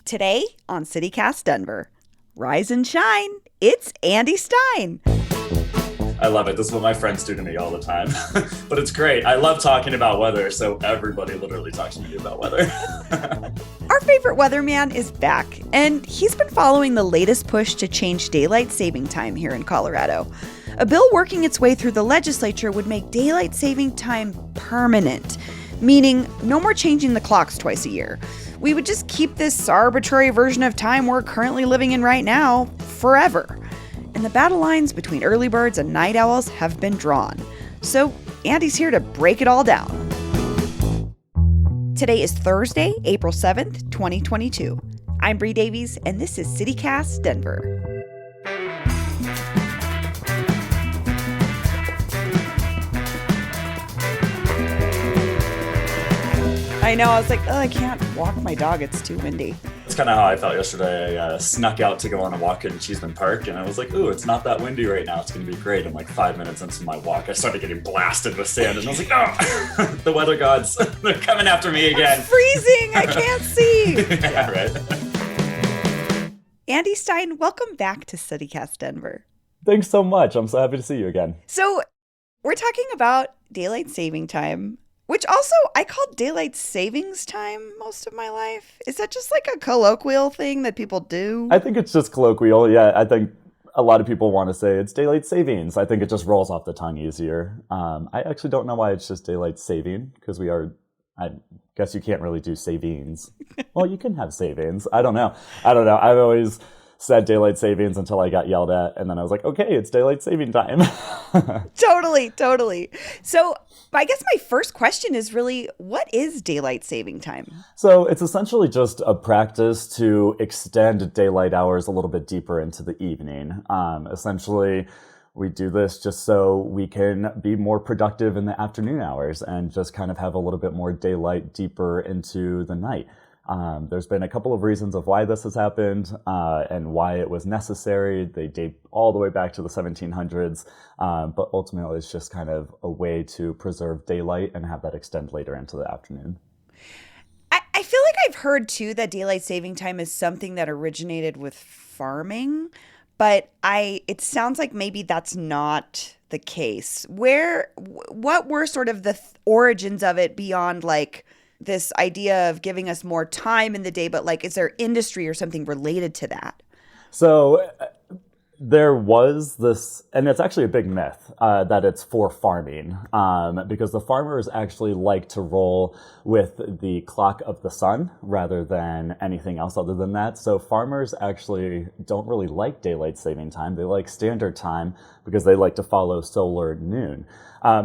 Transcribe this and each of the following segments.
Today on CityCast Denver, rise and shine, it's Andy Stein. I love it. This is what my friends do to me all the time. But it's great. I love talking about weather, so everybody literally talks to me about weather. Our favorite weatherman is back, and he's been following the latest push to change daylight saving time here in Colorado. A bill working its way through the legislature would make daylight saving time permanent, meaning no more changing the clocks twice a year. We would just keep this arbitrary version of time we're currently living in right now forever. And the battle lines between early birds and night owls have been drawn. So Andy's here to break it all down. Today is Thursday, April 7th, 2022. I'm Bree Davies, and this is CityCast Denver. I know, I was like, oh, I can't walk my dog, it's too windy. That's kind of how I felt yesterday. I snuck out to go on a walk in Cheeseman Park, and I was like, ooh, it's not that windy right now. It's going to be great. And like 5 minutes into my walk, I started getting blasted with sand, and I was like, oh, the weather gods, they're coming after me again. I'm freezing, I can't see. Yeah, right. Andy Stein, welcome back to CityCast Denver. Thanks so much. I'm so happy to see you again. So we're talking about daylight saving time, which also I called daylight savings time most of my life. Is that just like a colloquial thing that people do? I think it's just colloquial. Yeah, I think a lot of people want to say it's daylight savings. I think it just rolls off the tongue easier. I actually don't know why it's just daylight saving, because I guess you can't really do savings. Well, you can have savings. I don't know. I've always said daylight savings until I got yelled at, and then I was like, okay, it's daylight saving time. Totally. So I guess my first question is really, what is daylight saving time? So it's essentially just a practice to extend daylight hours a little bit deeper into the evening. Essentially, we do this just so we can be more productive in the afternoon hours and just kind of have a little bit more daylight deeper into the night. There's been a couple of reasons of why this has happened and why it was necessary. They date all the way back to the 1700s, but ultimately it's just kind of a way to preserve daylight and have that extend later into the afternoon. I feel like I've heard too that daylight saving time is something that originated with farming, but it sounds like maybe that's not the case. What were sort of the origins of it beyond like this idea of giving us more time in the day, but like, is there industry or something related to that? So there was this, and it's actually a big myth that it's for farming, because the farmers actually like to roll with the clock of the sun rather than anything else other than that. So farmers actually don't really like daylight saving time. They like standard time because they like to follow solar noon.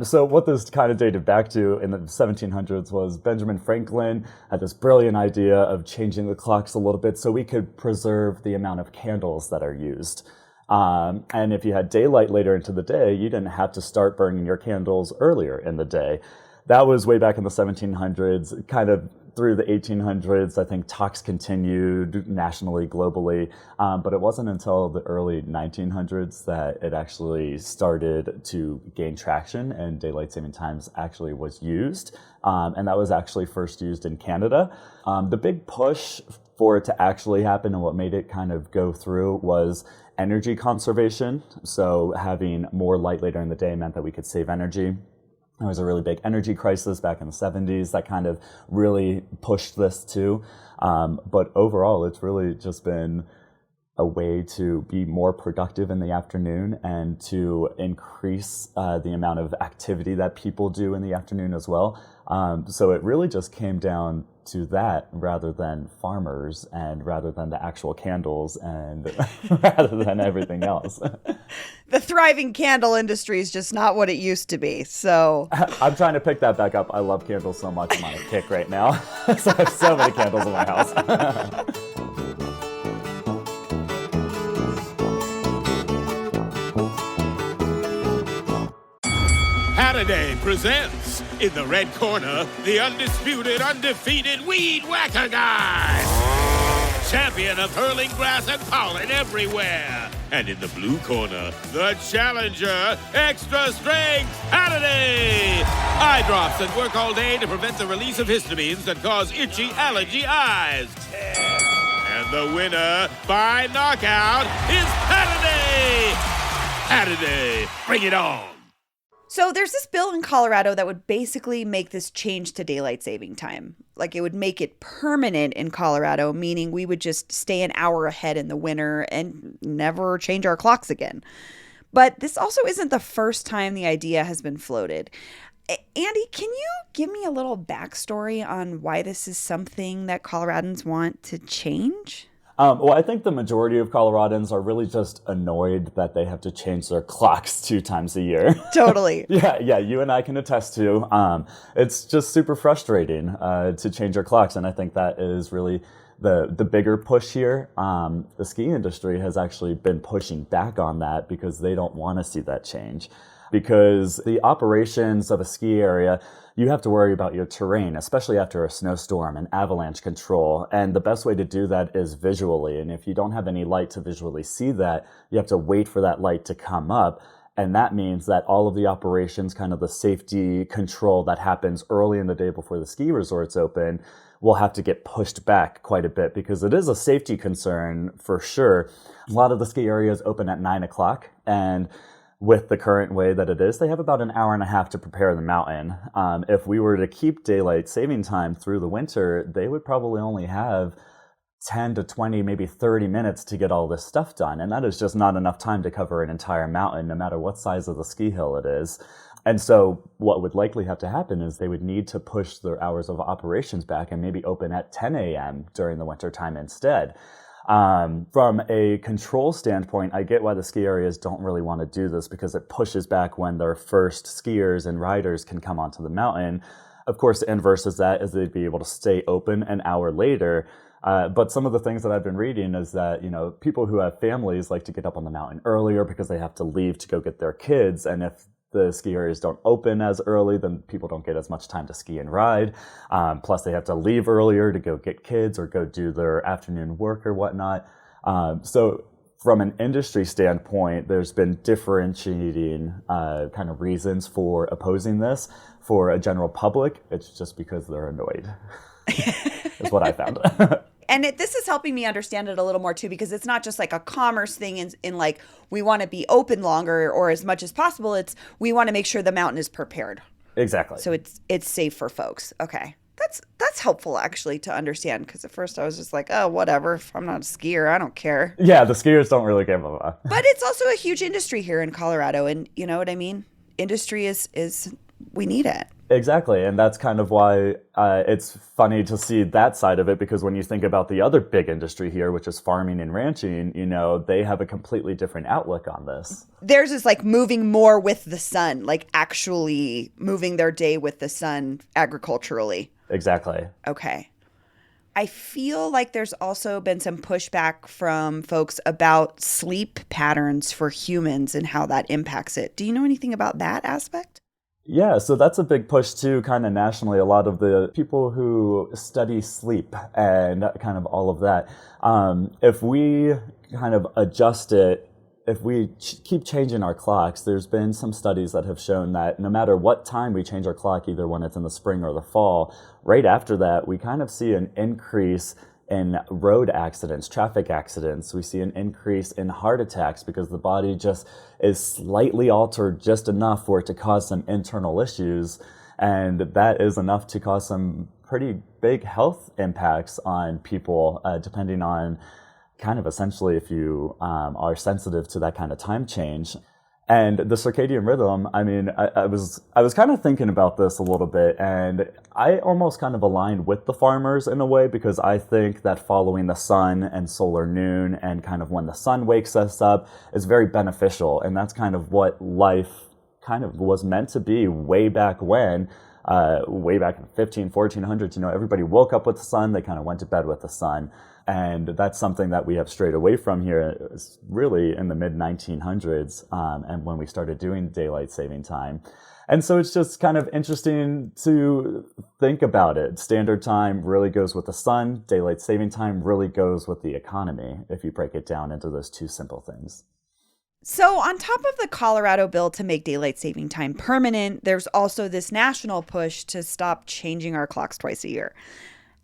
So what this kind of dated back to in the 1700s was Benjamin Franklin had this brilliant idea of changing the clocks a little bit so we could preserve the amount of candles that are used. And if you had daylight later into the day, you didn't have to start burning your candles earlier in the day. That was way back in the 1700s, kind of through the 1800s. I think talks continued nationally, globally, but it wasn't until the early 1900s that it actually started to gain traction and daylight saving times actually was used. And that was actually first used in Canada. The big push for it to actually happen and what made it kind of go through was energy conservation. So having more light later in the day meant that we could save energy. There was a really big energy crisis back in the 70s that kind of really pushed this too. But overall, it's really just been a way to be more productive in the afternoon and to increase the amount of activity that people do in the afternoon as well. So it really just came down to that rather than farmers and rather than the actual candles and rather than everything else. The thriving candle industry is just not what it used to be. So I'm trying to pick that back up. I love candles so much. I'm on a kick right now. So I have so many candles in my house. Halliday presents, in the red corner, the undisputed, undefeated Weed Whacker Guy. Champion of hurling grass and pollen everywhere. And in the blue corner, the challenger, extra strength Halliday. Eye drops that work all day to prevent the release of histamines that cause itchy allergy eyes. And the winner by knockout is Pattaday! Pattaday, bring it on! So there's this bill in Colorado that would basically make this change to daylight saving time. Like it would make it permanent in Colorado, meaning we would just stay an hour ahead in the winter and never change our clocks again. But this also isn't the first time the idea has been floated. Andy, can you give me a little backstory on why this is something that Coloradans want to change? Well, I think the majority of Coloradans are really just annoyed that they have to change their clocks 2 times a year. Totally. Yeah, you and I can attest to. It's just super frustrating to change your clocks, and I think that is really the bigger push here. The ski industry has actually been pushing back on that because they don't want to see that change. Because the operations of a ski area, you have to worry about your terrain, especially after a snowstorm and avalanche control. And the best way to do that is visually. And if you don't have any light to visually see that, you have to wait for that light to come up. And that means that all of the operations, kind of the safety control that happens early in the day before the ski resorts open, will have to get pushed back quite a bit because it is a safety concern for sure. A lot of the ski areas open at 9 o'clock, and with the current way that it is, they have about an hour and a half to prepare the mountain. If we were to keep daylight saving time through the winter, they would probably only have 10 to 20, maybe 30 minutes to get all this stuff done. And that is just not enough time to cover an entire mountain, no matter what size of the ski hill it is. And so what would likely have to happen is they would need to push their hours of operations back and maybe open at 10 a.m. during the winter time instead. From a control standpoint, I get why the ski areas don't really want to do this because it pushes back when their first skiers and riders can come onto the mountain. Of course, the inverse is that is they'd be able to stay open an hour later. But some of the things that I've been reading is that, people who have families like to get up on the mountain earlier because they have to leave to go get their kids. And if the ski areas don't open as early, then people don't get as much time to ski and ride. Plus, they have to leave earlier to go get kids or go do their afternoon work or whatnot. So from an industry standpoint, there's been differentiating kind of reasons for opposing this. For a general public, it's just because they're annoyed. Is what I found. And this is helping me understand it a little more too, because it's not just like a commerce thing in like we want to be open longer or as much as possible. It's we want to make sure the mountain is prepared. Exactly. So it's safe for folks. Okay. That's helpful actually to understand, because at first I was just like, oh, whatever. If I'm not a skier, I don't care. Yeah, the skiers don't really give a But it's also a huge industry here in Colorado, and you know what I mean? Industry is we need it. Exactly, and that's kind of why it's funny to see that side of it, because when you think about the other big industry here, which is farming and ranching, they have a completely different outlook on this. Theirs is like moving more with the sun, like actually moving their day with the sun agriculturally. Exactly. Okay. I feel like there's also been some pushback from folks about sleep patterns for humans and how that impacts it. Do you know anything about that aspect? Yeah, so that's a big push too, kind of nationally. A lot of the people who study sleep and kind of all of that, if we kind of adjust it, if we keep changing our clocks, there's been some studies that have shown that no matter what time we change our clock, either when it's in the spring or the fall, right after that, we kind of see an increase in road accidents, traffic accidents. We see an increase in heart attacks because the body just is slightly altered just enough for it to cause some internal issues. And that is enough to cause some pretty big health impacts on people, depending on kind of essentially if you are sensitive to that kind of time change. And the circadian rhythm, I mean, I was kind of thinking about this a little bit, and I almost kind of aligned with the farmers in a way, because I think that following the sun and solar noon and kind of when the sun wakes us up is very beneficial. And that's kind of what life kind of was meant to be way back when, way back in 1400s, everybody woke up with the sun, they kind of went to bed with the sun. And that's something that we have strayed away from here, really in the mid-1900s, and when we started doing daylight saving time. And so it's just kind of interesting to think about it. Standard time really goes with the sun. Daylight saving time really goes with the economy, if you break it down into those two simple things. So on top of the Colorado bill to make daylight saving time permanent, there's also this national push to stop changing our clocks twice a year.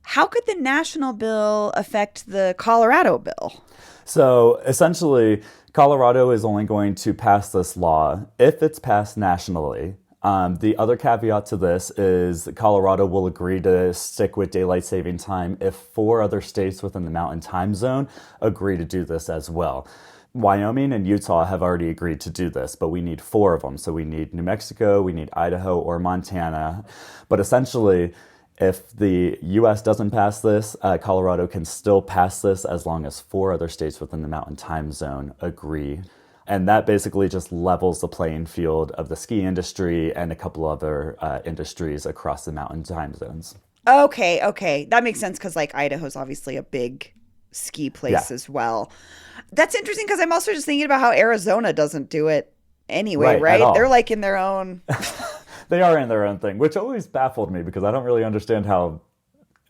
How could the national bill affect the Colorado bill? So essentially, Colorado is only going to pass this law if it's passed nationally. The other caveat to this is that Colorado will agree to stick with daylight saving time if 4 other states within the Mountain Time Zone agree to do this as well. Wyoming and Utah have already agreed to do this, but we need 4 of them. So we need New Mexico, we need Idaho or Montana. But essentially, if the U.S. doesn't pass this, Colorado can still pass this as long as 4 other states within the Mountain Time Zone agree. And that basically just levels the playing field of the ski industry and a couple other industries across the Mountain Time Zones. Okay. That makes sense because like Idaho's obviously a big ski place as well. That's interesting because I'm also just thinking about how Arizona doesn't do it anyway, right? They're like in their own... They are in their own thing, which always baffled me because I don't really understand how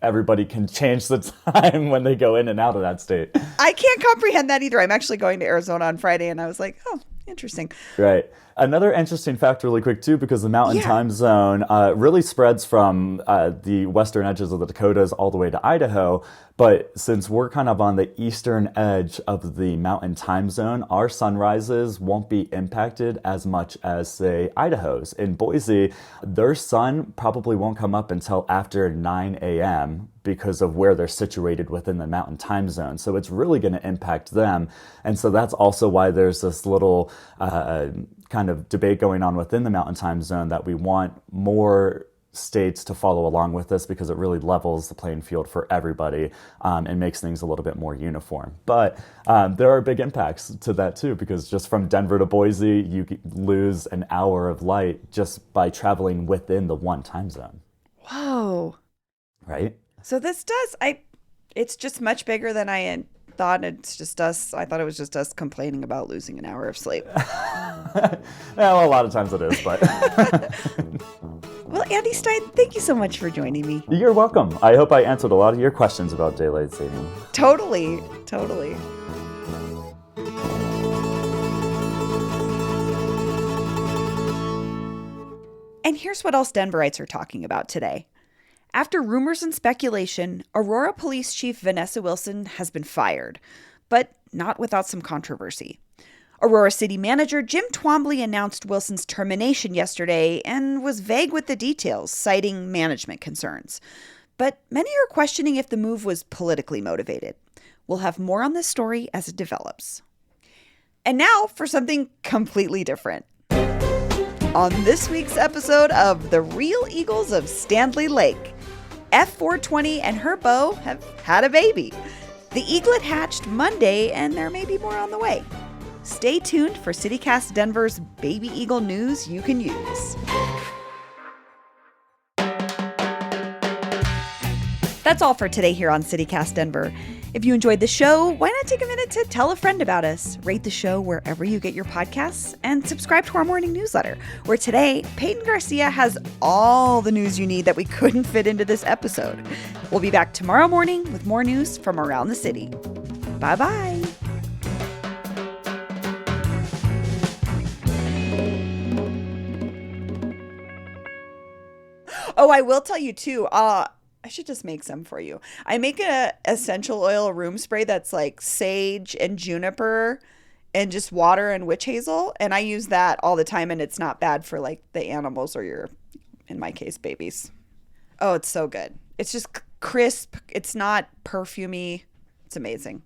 everybody can change the time when they go in and out of that state. I can't comprehend that either. I'm actually going to Arizona on Friday, and I was like, oh, interesting. Right. Another interesting fact really quick, too, because the Mountain Time Zone really spreads from the western edges of the Dakotas all the way to Idaho. But since we're kind of on the eastern edge of the Mountain Time Zone, our sunrises won't be impacted as much as, say, Idaho's. In Boise, their sun probably won't come up until after 9 a.m. because of where they're situated within the Mountain Time Zone. So it's really going to impact them. And so that's also why there's this little kind of debate going on within the Mountain Time Zone that we want more states to follow along with this because it really levels the playing field for everybody and makes things a little bit more uniform. But there are big impacts to that too, because just from Denver to Boise, you lose an hour of light just by traveling within the one time zone. Whoa. Right? So this it's just much bigger than I had thought. It's just us. I thought it was just us complaining about losing an hour of sleep. Well, a lot of times it is, but... Well, Andy Stein, thank you so much for joining me. You're welcome. I hope I answered a lot of your questions about daylight saving. Totally. And here's what else Denverites are talking about today. After rumors and speculation, Aurora Police Chief Vanessa Wilson has been fired, but not without some controversy. Aurora City Manager Jim Twombly announced Wilson's termination yesterday and was vague with the details, citing management concerns. But many are questioning if the move was politically motivated. We'll have more on this story as it develops. And now for something completely different. On this week's episode of The Real Eagles of Stanley Lake, F420 and her beau have had a baby. The eaglet hatched Monday, and there may be more on the way. Stay tuned for CityCast Denver's Baby Eagle news you can use. That's all for today here on CityCast Denver. If you enjoyed the show, why not take a minute to tell a friend about us, rate the show wherever you get your podcasts, and subscribe to our morning newsletter, where today, Peyton Garcia has all the news you need that we couldn't fit into this episode. We'll be back tomorrow morning with more news from around the city. Bye-bye. Oh, I will tell you too, I should just make some for you. I make a essential oil room spray that's like sage and juniper and just water and witch hazel. And I use that all the time, and it's not bad for like the animals or your, in my case, babies. Oh, it's so good. It's just crisp. It's not perfumey. It's amazing.